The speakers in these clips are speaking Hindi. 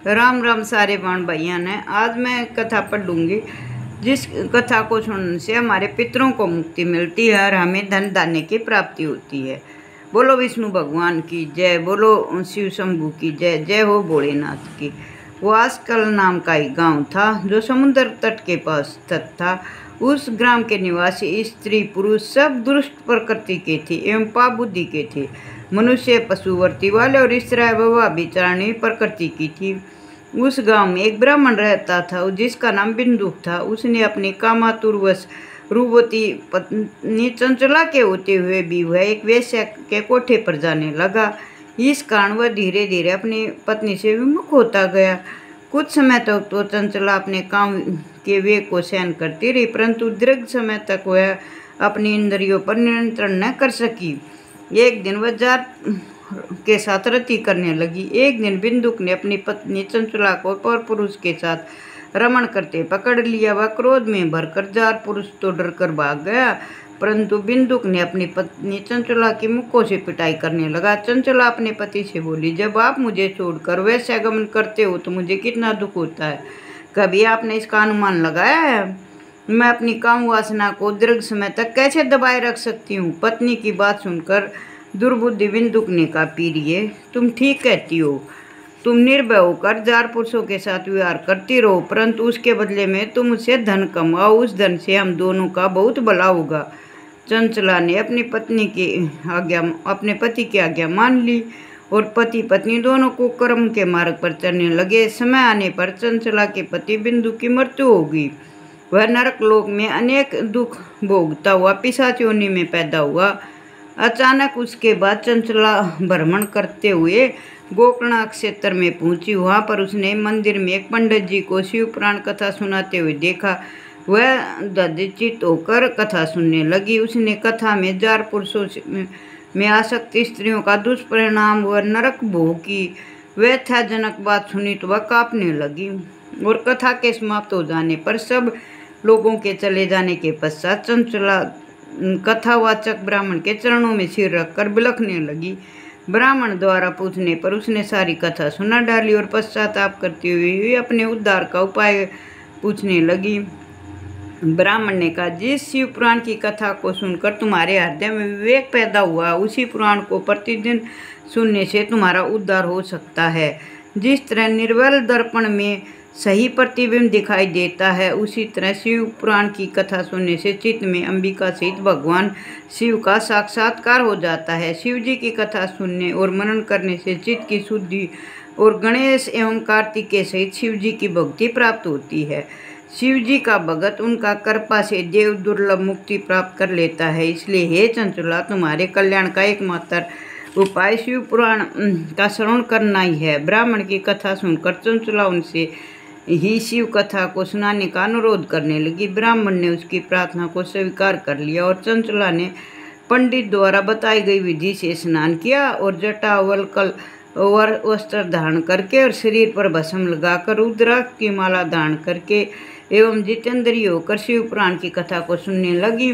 राम राम सारे बाण भाइयों ने। आज मैं कथा पढ़ूंगी जिस कथा को सुनने से हमारे पितरों को मुक्ति मिलती है और हमें धन धान्य की प्राप्ति होती है। बोलो विष्णु भगवान की जय, बोलो शिव शंभू की जय, जय हो भोलेनाथ की। वो आजकल नाम का एक गांव था जो समुद्र तट के पास स्थित था। उस ग्राम के निवासी स्त्री पुरुष सब दुष्ट प्रकृति के थे एवं पाप बुद्धि के थे। मनुष्य पशुवर्ती वाले और स्त्रियां वह विचारणी प्रकृति की थी। उस गांव में एक ब्राह्मण रहता था जिसका नाम बिंदु था। उसने अपनी कामातुरवश रूपवती पत्नी चंचला के होते हुए भी वह एक वेश्या के कोठे पर जाने लगा। इस कारण वह धीरे धीरे अपनी पत्नी से विमुख होता गया। कुछ समय तक तो चंचला अपने काम के वेग को सहन करती रही, परंतु दीर्घ समय तक वह अपनी इंद्रियों पर नियंत्रण न कर सकी। एक दिन वह जार के साथ रति करने लगी। एक दिन बिंदुक ने अपनी पत्नी चंचला को पर पुरुष के साथ रमण करते पकड़ लिया। वह क्रोध में भरकर जार पुरुष तो डरकर भाग गया, परंतु बिंदुक ने अपनी पत्नी चंचला की मुक्कों से पिटाई करने लगा। चंचला अपने पति से बोली, जब आप मुझे छोड़कर वैश्यागमन करते हो तो मुझे कितना दुख होता है। कभी आपने इसका अनुमान लगाया है? मैं अपनी काम वासना को दीर्घ समय तक कैसे दबाए रख सकती हूँ। पत्नी की बात सुनकर दुर्बुद्धि बिंदुक ने कहा, पीरिये तुम ठीक कहती हो। तुम निर्भय होकर जार पुरुषों के साथ व्यवहार करती रहो, परंतु उसके बदले में तुम उससे धन कमाओ। उस धन से हम दोनों का बहुत भला होगा। चंचला ने अपनी अपने पति की आज्ञा मान ली और पति पत्नी दोनों को कर्म के मार्ग पर चलने लगे। समय आने पर चंचला के पति बिंदु की मृत्यु हो गई। वह नरक लोक में अनेक दुख भोगता हुआ पिशाच योनि में पैदा हुआ। अचानक उसके बाद चंचला भ्रमण करते हुए गोकर्ण क्षेत्र में पहुंची। वहां पर उसने मंदिर में एक पंडित जी को शिव पुराण कथा सुनाते हुए देखा। वह दधिचित होकर कथा सुनने लगी। उसने कथा में जार पुरुषों में आसक्त स्त्रियों का दुष्परिणाम व नरक भोग की व्यथाजनक बात सुनी तो वह कांपने लगी और कथा के समाप्त हो जाने पर सब लोगों के चले जाने के पश्चात चंचला कथावाचक ब्राह्मण के चरणों में सिर रखकर बिलखने लगी। ब्राह्मण द्वारा पूछने पर उसने सारी कथा सुना डाली और पश्चाताप करती हुई अपने उद्धार का उपाय पूछने लगी। ब्राह्मण ने कहा, जिस शिव पुराण की कथा को सुनकर तुम्हारे हृदय में विवेक पैदा हुआ, उसी पुराण को प्रतिदिन सुनने से तुम्हारा उद्धार हो सकता है। जिस तरह निर्बल दर्पण में सही प्रतिबिंब दिखाई देता है, उसी तरह शिव पुराण की कथा सुनने से चित्त में अंबिका सहित भगवान शिव का साक्षात्कार हो जाता है। शिव जी की कथा सुनने और मनन करने से चित्त की शुद्धि और गणेश एवं कार्तिकेय सहित शिव जी की भक्ति प्राप्त होती है। शिव जी का भगत उनका कृपा से देव दुर्लभ मुक्ति प्राप्त कर लेता है। इसलिए हे चंचला, तुम्हारे कल्याण का एकमात्र उपाय शिव पुराण का श्रवण करना ही है। ब्राह्मण की कथा सुनकर चंचला उनसे ही शिव कथा को सुनाने का अनुरोध करने लगी। ब्राह्मण ने उसकी प्रार्थना को स्वीकार कर लिया और चंचला ने पंडित द्वारा बताई गई विधि से स्नान किया और जटा वल्कल वस्त्र धारण करके और शरीर पर भस्म लगाकर रुद्राक्ष की माला धारण करके एवं जितेंद्रिय होकर शिव पुराण की कथा को सुनने लगी।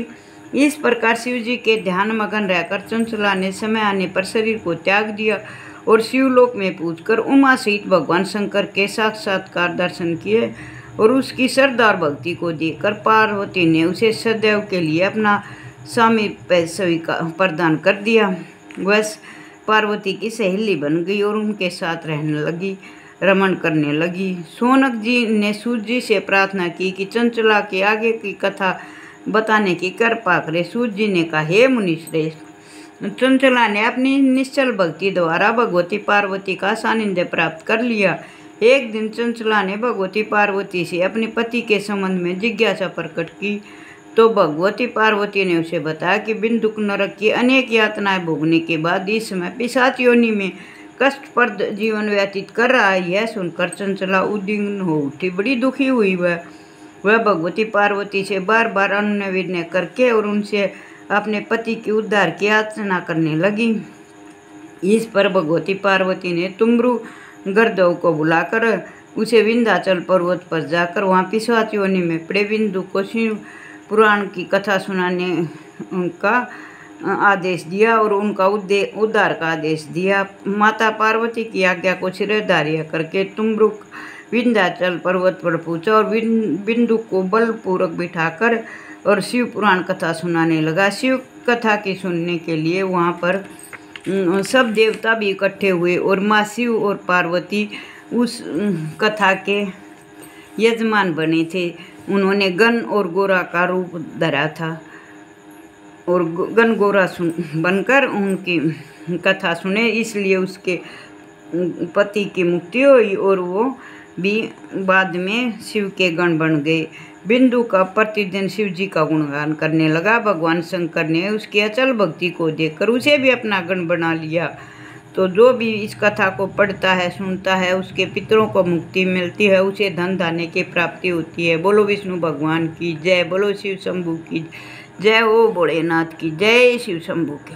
इस प्रकार शिव जी के ध्यान मगन रहकर चंचला ने समय आने पर शरीर को त्याग दिया और शिवलोक में पूछकर उमा सहित भगवान शंकर के साक्षात्कार दर्शन किए और उसकी श्रद्धा और भक्ति को देखकर पार्वती ने उसे सदैव के लिए अपना सामीप्य प्रदान कर दिया। वह पार्वती की सहेली बन गई और उनके साथ रहने लगी, रमण करने लगी। सोनक जी ने सूर्य जी से प्रार्थना की कि चंचला के आगे की कथा बताने की कृपा करे। सूर्य जी ने कहा, हे मुनिश्रेष्ठ, चंचला ने अपनी निश्चल भक्ति द्वारा भगवती पार्वती का सानिध्य प्राप्त कर लिया। एक दिन चंचला ने भगवती पार्वती से अपने पति के संबंध में जिज्ञासा प्रकट की तो भगवती पार्वती ने उसे बताया कि बिंदुक नरक की अनेक यातनाएं भोगने के बाद इस समय पिशाच योनि में कष्टप्रद जीवन व्यतीत कर रहा है। यह सुनकर चंचला उद्विग्न हो उठी, बड़ी दुखी हुई। वह भगवती पार्वती से बार बार अनुनय विनय करके और उनसे अपने पति के उद्धार की याचना करने लगी। इस पर भगवती पार्वती ने तुमरु गर्दव को बुलाकर उसे विंध्याचल पर्वत पर जाकर वहां पिशाच योनि में पड़े बिंदु को शिव पुराण की कथा सुनाने का आदेश दिया और उनका उद्धार का आदेश दिया। माता पार्वती की आज्ञा को शिरोधार्य करके तुमरुक विंध्याचल पर्वत पर पहुंचा और बिंदु को बलपूर्वक बिठाकर और शिव पुराण कथा सुनाने लगा। शिव कथा की सुनने के लिए वहाँ पर सब देवता भी इकट्ठे हुए और माँ शिव और पार्वती उस कथा के यजमान बने थे। उन्होंने गण और गोरा का रूप धरा था और गण गोरा बनकर उनकी कथा सुने, इसलिए उसके पति की मुक्ति हुई और वो भी बाद में शिव के गण बन गए। बिंदु का प्रतिदिन शिव जी का गुणगान करने लगा। भगवान शंकर ने उसकी अचल भक्ति को देखकर उसे भी अपना गण बना लिया। तो जो भी इस कथा को पढ़ता है, सुनता है, उसके पितरों को मुक्ति मिलती है, उसे धन धान्य की प्राप्ति होती है। बोलो विष्णु भगवान की जय, बोलो शिव शंभू की जय, हो भोलेनाथ की जय, शिव शंभू की।